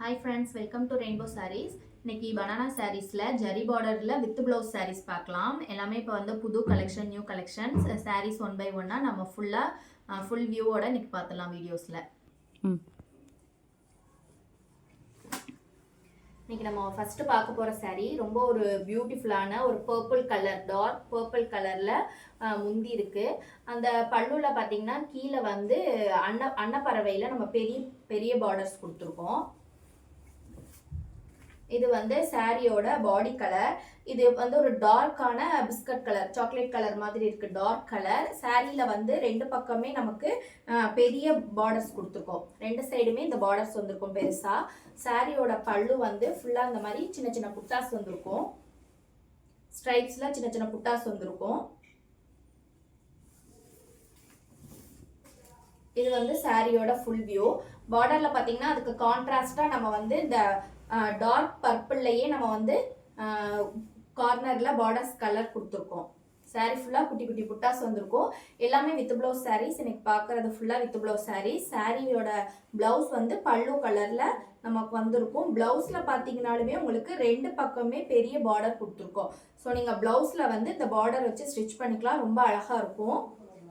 Hi friends, welcome to Rainbow Sarees. இன்னைக்கு banana சாரீஸ்ல ஜரி பார்டர்ல வித் பிளவுஸ் சாரீஸ் பார்க்கலாம். எல்லாமே இப்போ வந்து புது collection, new collections sarees one by ஒன்னா நம்ம ஃபுல் வியூவோட இன்னைக்கு பார்த்துலாம் வீடியோஸ்ல. இன்னைக்கு நம்ம ஃபர்ஸ்ட் பார்க்க போற சாரீ ரொம்ப ஒரு பியூட்டிஃபுல்லான ஒரு பர்பிள் கலர், டார்க் பர்பிள் கலர்ல முந்தி இருக்கு. அந்த பல்லுல பாத்தீங்கன்னா கீழே வந்து அன்னப்பறவையில நம்ம பெரிய பெரிய பார்டர்ஸ் கொடுத்துருக்கோம். இது வந்து சாரியோட பாடி கலர். இது வந்து ஒரு டார்க்கான பிஸ்கட் கலர், சாக்லேட் கலர் மாதிரி இருக்கு, டார்க் கலர். சாரியில வந்து ரெண்டு பக்கமே நமக்கு பெரிய பார்டர்ஸ் கொடுத்துருக்கோம். ரெண்டு சைடுமே இந்த பார்டர்ஸ் வந்திருக்கும் பெருசா. சாரியோட பல்லு வந்து ஃபுல்லா இந்த மாதிரி சின்ன சின்ன புட்டாஸ் வந்திருக்கும். ஸ்ட்ரைப்ஸ்ல சின்ன சின்ன புட்டாஸ் வந்திருக்கும். இது வந்து சாரியோட ஃபுல் வியூ. பார்டர்ல பாத்தீங்கன்னா அதுக்கு கான்ட்ராஸ்டா நம்ம வந்து இந்த டார்க் பர்பிள்லயே நம்ம வந்து கார்னர்ல பார்டர்ஸ் கலர் கொடுத்துருக்கோம். சாரி ஃபுல்லா குட்டி குட்டி புட்டாஸ் வந்திருக்கும். எல்லாமே வித் பிளவுஸ் சாரீஸ். இன்னைக்கு பாக்குறது ஃபுல்லா வித் பிளவுஸ் சாரீஸ். சாரியோட பிளவுஸ் வந்து பல்லு கலர்ல நமக்கு வந்திருக்கும். பிளவுஸ்ல பாத்தீங்கன்னாலுமே உங்களுக்கு ரெண்டு பக்கமே பெரிய பார்டர் கொடுத்துருக்கோம். ஸோ நீங்க பிளவுஸ்ல வந்து இந்த பார்டர் வச்சு ஸ்டிச் பண்ணிக்கலாம். ரொம்ப அழகா இருக்கும்.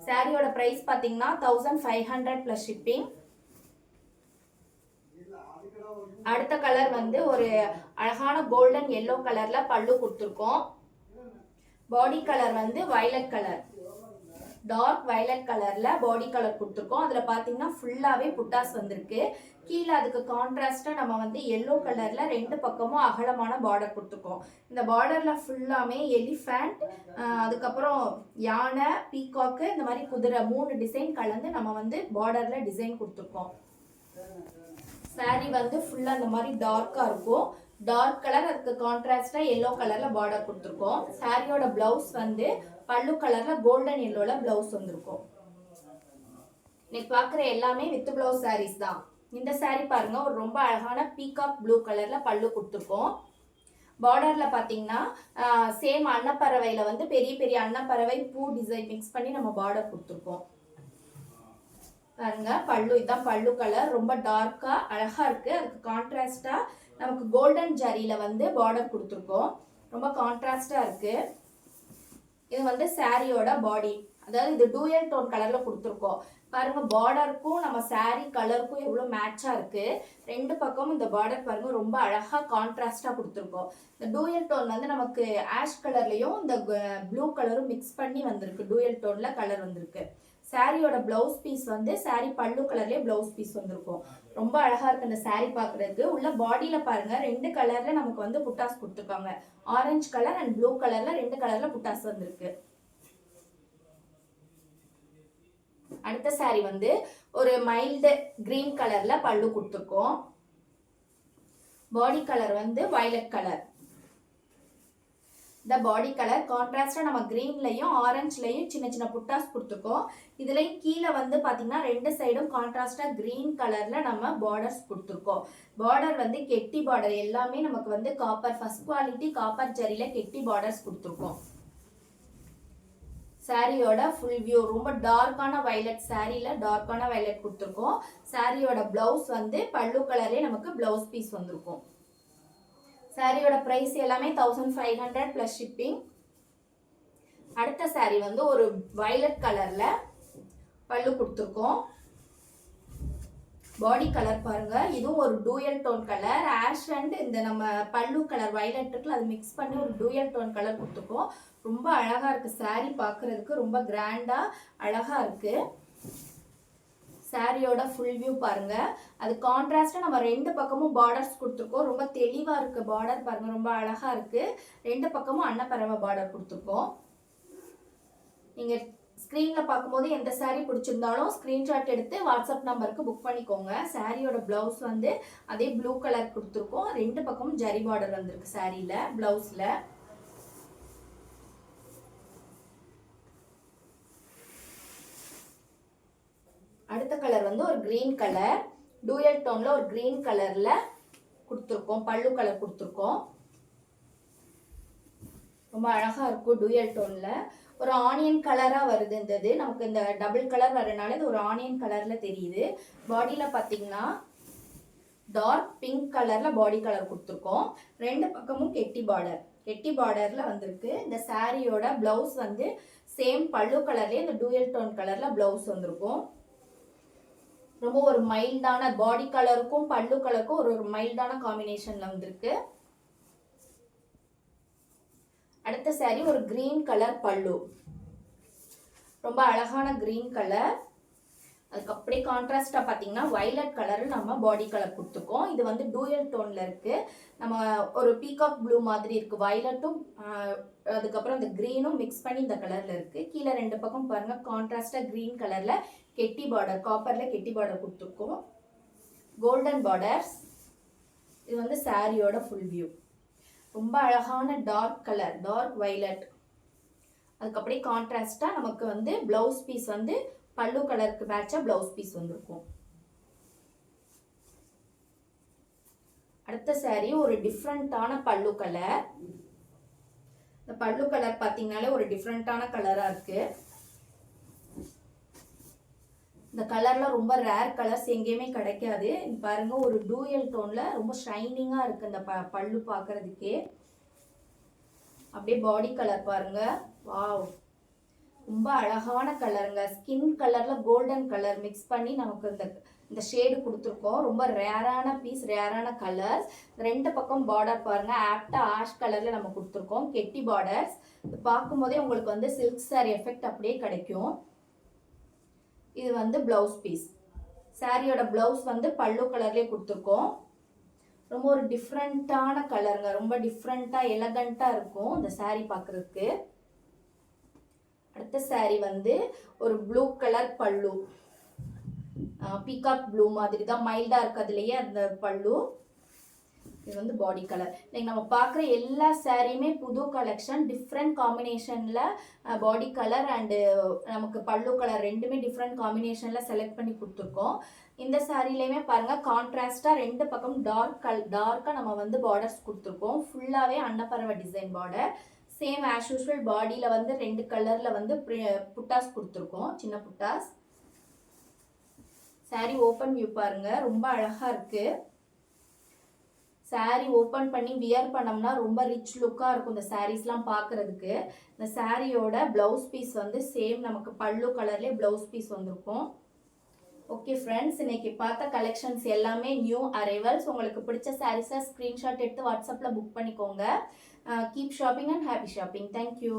சாரியோட பிரைஸ் பாத்தீங்கன்னா 1500 பிளஸ் ஷிப்பிங். அடுத்த கலர் வந்து ஒரு அழகான கோல்டன் எல்லோ கலர்ல பல்லு கொடுத்துருக்கோம். பாடி கலர் வந்து வயலட் கலர், டார்க் வயலட் கலர்ல பாடி கலர் கொடுத்துருக்கோம். அதுல பாத்தீங்கன்னா ஃபுல்லாவே புட்டாஸ் வந்திருக்கு. கீழே அதுக்கு கான்ட்ராஸ்டா நம்ம வந்து எல்லோ கலர்ல ரெண்டு பக்கமும் அகலமான பார்டர் கொடுத்துருக்கோம். இந்த பார்டர்ல ஃபுல்லாமே எலிஃபண்ட், அதுக்கப்புறம் யானை, பீகாக்கு, இந்த மாதிரி குதிரை, 3 டிசைன் கலந்து நம்ம வந்து பார்டர்ல டிசைன் கொடுத்துருக்கோம். சாரி வந்து ஃபுல்லா இந்த மாதிரி டார்க்கா இருக்கும். டார்க் கலர், அதுக்கு கான்ட்ராஸ்டா எல்லோ கலர்ல பார்டர் கொடுத்துருக்கோம். சாரியோட பிளவுஸ் வந்து பல்லு கலர்ல கோல்டன் எல்லோல பிளவுஸ் வந்திருக்கும். இன்னைக்கு பாக்குற எல்லாமே வித் பிளவுஸ் சாரீஸ் தான். இந்த சாரி பாருங்க, ஒரு ரொம்ப அழகான பீகாக் ப்ளூ கலர்ல பல்லு கொடுத்துருக்கோம். பார்டர்ல பாத்தீங்கன்னா சேம் அன்னப்பறவையில வந்து பெரிய பெரிய அன்னப்பறவை பூ டிசைன் மிக்ஸ் பண்ணி நம்ம பார்டர் கொடுத்துருக்கோம். பாருங்க பல்லு, இதான் பல்லு கலர். ரொம்ப டார்க்கா அழகா இருக்கு. அதுக்கு கான்ட்ராஸ்டா நமக்கு கோல்டன் ஜரியில வந்து பார்டர் கொடுத்துருக்கோம். ரொம்ப கான்ட்ராஸ்டா இருக்கு. இது வந்து சாரியோட பாடி, அதாவது இது டூயல் டோன் கலர்ல கொடுத்துருக்கோம். பாருங்க பார்டருக்கும் நம்ம சாரி கலருக்கும் எவ்வளவு மேட்சா இருக்கு. ரெண்டு பக்கமும் இந்த பார்டர் பாருங்க ரொம்ப அழகா கான்ட்ராஸ்டா கொடுத்துருக்கோம். இந்த டூயல் டோன் வந்து நமக்கு ஆஷ் கலர்லயும் இந்த ப்ளூ கலரும் மிக்ஸ் பண்ணி வந்திருக்கு. டூயல் டோன்ல கலர் வந்திருக்கு. சாரியோட பிளவுஸ் பீஸ் வந்து சாரி பல்லு கலர்லயே பிளவுஸ் பீஸ் வந்திருக்கும். ரொம்ப அழகா இருக்கு இந்த சாரி பாக்குறதுக்கு. உள்ள பாடியில பாருங்க ரெண்டு கலர்ல நமக்கு வந்து புட்டாஸ் கொடுத்துருக்காங்க. ஆரஞ்சு கலர் அண்ட் ப்ளூ கலர்ல ரெண்டு கலர்ல புட்டாஸ் வந்திருக்கு. அடுத்த சாரி வந்து ஒரு மைல்டு கிரீன் கலர்ல பல்லு கொடுத்துருக்கோம். பாடி கலர் வந்து வயலட் கலர். இந்த பாடி கலர் கான்ட்ராஸ்டா நம்ம கிரீன்லயும் ஆரஞ்சுலயும் சின்ன சின்ன புட்டாஸ் கொடுத்துருக்கோம். இதுலயும் கீழே வந்து பாத்தீங்கன்னா ரெண்டு சைடும் கான்ட்ராஸ்டா கிரீன் கலர்ல நம்ம பார்டர்ஸ் கொடுத்துருக்கோம். பார்டர் வந்து கெட்டி பார்டர், எல்லாமே நமக்கு வந்து காப்பர், ஃபர்ஸ்ட் குவாலிட்டி காப்பர் ஜரியில கெட்டி பார்டர்ஸ் கொடுத்துருக்கோம். சாரியோட ஃபுல் வியூ. ரொம்ப டார்க்கான வயலட், சாரியில டார்க்கான வயலட் கொடுத்துருக்கோம். சாரியோட பிளவுஸ் வந்து பல்லு கலர்லயே நமக்கு பிளவுஸ் பீஸ் வந்திருக்கும். சாரியோட பிரைஸ் எல்லாமே 1500 பிளஸ் ஷிப்பிங். அடுத்த சாரி வந்து ஒரு வயலட் கலர்ல பல்லு கொடுத்துருக்கோம். பாடி கலர் பாருங்க, இதுவும் ஒரு dual tone colour. Ash and இந்த நம்ம பல்லு கலர் வயலட் இருக்குல்ல, அது மிக்ஸ் பண்ணி ஒரு டூயல் டோன் கலர் கொடுத்துருக்கோம். ரொம்ப அழகா இருக்கு. சாரி பாக்குறதுக்கு ரொம்ப கிராண்டா அழகா இருக்கு. சாரியோட ஃபுல் வியூ பாருங்க. அது கான்ட்ராஸ்டா நம்ம ரெண்டு பக்கமும் பார்டர்ஸ் கொடுத்துருக்கோம். ரொம்ப தெளிவா இருக்கு பார்டர் பாருங்க, ரொம்ப அழகா இருக்கு. ரெண்டு பக்கமும் அன்னப்பறவை பார்டர் கொடுத்துருக்கோம். நீங்க ஸ்கிரீன்ல பார்க்கும்போது எந்த சாரி பிடிச்சிருந்தாலும் ஸ்கிரீன்ஷாட் எடுத்து வாட்ஸ்அப் நம்பருக்கு புக் பண்ணிக்கோங்க. சாரியோட பிளவுஸ் வந்து அதே ப்ளூ கலர் கொடுத்துருக்கோம். ரெண்டு பக்கமும் ஜரி பார்டர் வந்திருக்கு சாரியில, பிளவுஸ்ல. அடுத்த கலர் வந்து ஒரு கிரீன் கலர், டூயல் டோன்ல ஒரு கிரீன் கலர்ல கொடுத்துருக்கோம். பல்லு கலர் கொடுத்துருக்கோம். ரொம்ப அழகா இருக்கும். டூயல் டோன்ல ஒரு ஆனியன் கலரா வருது. இந்த நமக்கு இந்த டபுள் கலர் வரனால இது ஒரு ஆனியன் கலர்ல தெரியுது. பாடியில பாத்தீங்கன்னா டார்க் பிங்க் கலரில் பாடி கலர் கொடுத்துருக்கோம். ரெண்டு பக்கமும் கெட்டி பார்டர், கெட்டி பார்டரில் வந்திருக்கு. இந்த சாரியோட ப்ளவுஸ் வந்து சேம் பல்லு கலர்லேயே இந்த டூயல் டோன் கலரில் ப்ளவுஸ் வந்திருக்கும். ரொம்ப ஒரு மைல்டான பாடி கலருக்கும் பல்லு கலருக்கும் ஒரு மைல்டான காம்பினேஷன்ல வந்திருக்கு. அடுத்த சாரி ஒரு கிரீன் கலர் பல்லு, ரொம்ப அழகான கிரீன் கலர். அதுக்கு அப்படியே கான்ட்ராஸ்டா பார்த்தீங்கன்னா வயலட் கலர் நம்ம பாடி கலர் கொடுத்துருக்கோம். இது வந்து டூயல் டோன்ல இருக்கு. நம்ம ஒரு பீகாக் ப்ளூ மாதிரி இருக்கு, வயலட்டும் அதுக்கப்புறம் இந்த கிரீனும் மிக்ஸ் பண்ணி இந்த கலர்ல இருக்கு. கீழே ரெண்டு பக்கம் பாருங்க கான்ட்ராஸ்டா கிரீன் கலர்ல கெட்டி பார்டர், காப்பர்ல கெட்டி பார்டர் கொடுத்துருக்கோம். Golden borders. இது வந்து சாரியோட ஃபுல் வியூ. ரொம்ப அழகான டார்க் கலர், டார்க் வயலட். அதுக்கு அப்படியே கான்ட்ராஸ்டா நமக்கு வந்து பிளவுஸ் பீஸ் வந்து பல்லு கலருக்கு மேட்சா பிளவுஸ் பீஸ் வந்திருக்கும். அடுத்த சாரி ஒரு டிஃப்ரெண்டான பல்லு கலர். இந்த பல்லு கலர் பாத்தீங்கன்னாலே ஒரு டிஃப்ரெண்டான கலரா இருக்கு. இந்த கலர்ல ரொம்ப ரேர் கலர்ஸ் எங்கேயுமே கிடைக்காது. பாருங்க ஒரு டூயல் டோன்ல ரொம்ப ஷைனிங்கா இருக்கு இந்த பல்லு பாக்குறதுக்கே. அப்படியே பாடி கலர் பாருங்க, வாவ் ரொம்ப அழகான கலருங்க. ஸ்கின் கலர்ல கோல்டன் கலர் மிக்ஸ் பண்ணி நமக்கு இந்த ஷேடு கொடுத்துருக்கோம். ரொம்ப ரேரான பீஸ், ரேரான கலர்ஸ். ரெண்டு பக்கம் பார்டர் பாருங்க, ஆப்டா ஆஷ் கலர்ல நம்ம கொடுத்துருக்கோம். கெட்டி பார்டர்ஸ். பார்க்கும் போதே உங்களுக்கு வந்து சில்க் சாரி எஃபெக்ட் அப்படியே கிடைக்கும். இது வந்து பிளவுஸ் பீஸ். சாரியோட பிளவுஸ் வந்து பல்லு கலர்லயே கொடுத்துருக்கோம். ரொம்ப ஒரு டிஃப்ரெண்டான கலருங்க, ரொம்ப டிஃப்ரெண்டா எலகண்டா இருக்கும் இந்த சாரி பார்க்கறதுக்கு. அடுத்த சாரி வந்து ஒரு ப்ளூ கலர் பல்லு, பீகாக் ப்ளூ மாதிரி தான் மைல்டா இருக்கு அதுலயே அந்த பல்லு. இது வந்து பாடி கலர். லைக் நம்ம பார்க்குற எல்லா சாரியுமே புது கலெக்ஷன், டிஃப்ரெண்ட் காம்பினேஷன்ல பாடி கலர் அண்டு நமக்கு பல்லு கலர் ரெண்டுமே டிஃப்ரெண்ட் காம்பினேஷன்ல செலக்ட் பண்ணி கொடுத்துருக்கோம். இந்த சாரிலையுமே பாருங்க கான்ட்ராஸ்டா ரெண்டு பக்கம் டார்க்கா நம்ம வந்து பார்டர்ஸ் கொடுத்துருக்கோம். ஃபுல்லாவே அன்னப்பறவை design border. Same as usual பாடியில வந்து ரெண்டு கலர்ல வந்து புட்டாஸ் கொடுத்துருக்கோம், சின்ன புட்டாஸ். சாரி ஓப்பன் வியூ பாருங்க, ரொம்ப அழகா இருக்கு. சாரி ஓப்பன் பண்ணி வியர் பண்ணோம்னா ரொம்ப ரிச் லுக்கா இருக்கும் இந்த சாரீஸ்லாம் பார்க்கறதுக்கு. இந்த சாரியோட பிளவுஸ் பீஸ் வந்து சேம் நமக்கு பல்லு கலர்லேயே பிளவுஸ் பீஸ் வந்திருக்கும். ஓகே ஃப்ரெண்ட்ஸ், இன்னைக்கு பார்த்த கலெக்ஷன்ஸ் எல்லாமே நியூ அரைவல்ஸ். உங்களுக்கு பிடிச்ச சாரீஸை ஸ்க்ரீன்ஷாட் எடுத்து வாட்ஸ்அப்பில் புக் பண்ணிக்கோங்க. Keep shopping and happy shopping. Thank you.